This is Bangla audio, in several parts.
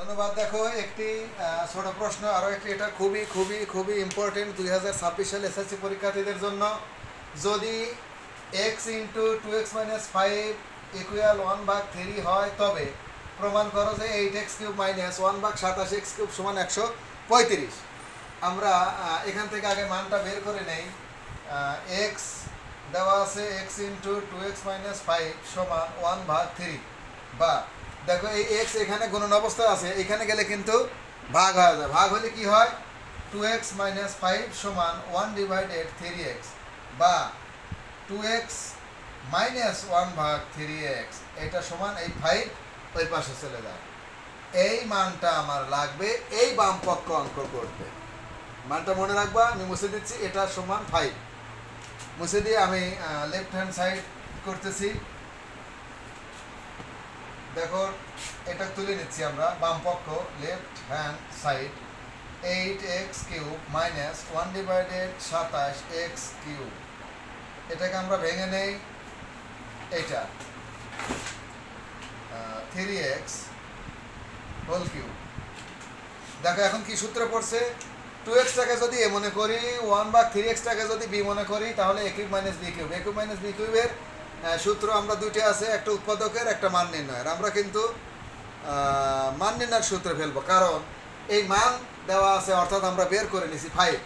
ধন্যবাদ। দেখো একটি ছোট প্রশ্ন আরও একটি, এটা খুবই খুবই খুবই ইম্পর্টেন্ট 2026 সালে এসএসসি পরীক্ষার্থীদের জন্য। যদি এক্স ইন্টু 2x-5 ইকুয়াল 1/3 হয় তবে প্রমাণ করো যে 8x³ মাইনাস 1/27x³ সমান 135। আমরা এখান থেকে আগে মানটা বের করে নেই। এক্স দেওয়া আছে এক্স ইন্টু 2x-5 সমান 1/3, বা দেখো এই এক্স এখানে গুণন অবস্থায় আছে, এখানে গেলে কিন্তু ভাগ হয়ে যায়। ভাগ হলে কি হয়? 2x-5 সমান 1/3x, বা 2x-1/3x, এটা সমান এই 5 ওই পাশে চলে যায়। এই মানটা আমার লাগবে এই বাম পক্ষ অঙ্ক করতে। মানটা মনে রাখবা, আমি মুছে দিচ্ছি। এটা সমান 5 মুছে দিয়ে আমি লেফট হ্যান্ড সাইড করতেছি। দেখো এটা তুলে নিচ্ছি আমরা বাম পক্ষ, left hand side. 8x³ minus 1/27x³, এটাকে আমরা ভেঙে নেই। এটা 3x হোল কিউব। দেখো এখন কি সূত্র পড়ছে? 2x-টাকে যদি এ মনে করি, 1/3x-টাকে যদি বি মনে করি, তাহলে a³ minus b³ a³ minus b³ সূত্র আমরা দুইটা আছে, একটা উৎপাদকের একটা মান নির্ণয়ের। আমরা কিন্তু মান নির্ণয়ের সূত্রে ফেলবো, কারণ এই মান দেওয়া আছে, অর্থাৎ আমরা বের করে নিছি 5।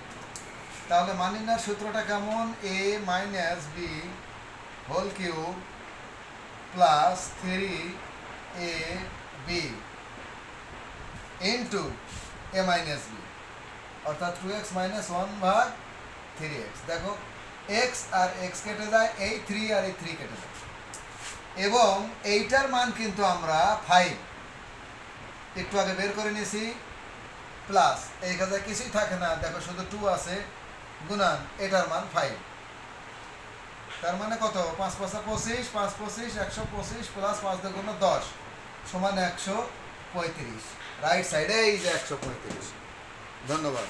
তাহলে মান নির্ণয়ের সূত্রটা কেমন? a minus b whole cube plus 3ab into a minus b, অর্থাৎ 2x মাইনাস 1/3x। দেখো x আর x কেটে যায়, এই 3 আর এই 3 কেটে যায়, এবং এইটার মান কিন্তু আমরা 5 একটু আগে বের করে নিয়েছি, প্লাস এই কাজে কিছুই থাকে না, দেখো শুধু 2 আছে, গুণান এটার মান 5। তার মানে কত? 5×5=25, 5×25 125, প্লাস 5×2=10 সমান 135। রাইট সাইডে এই যে 135। ধন্যবাদ।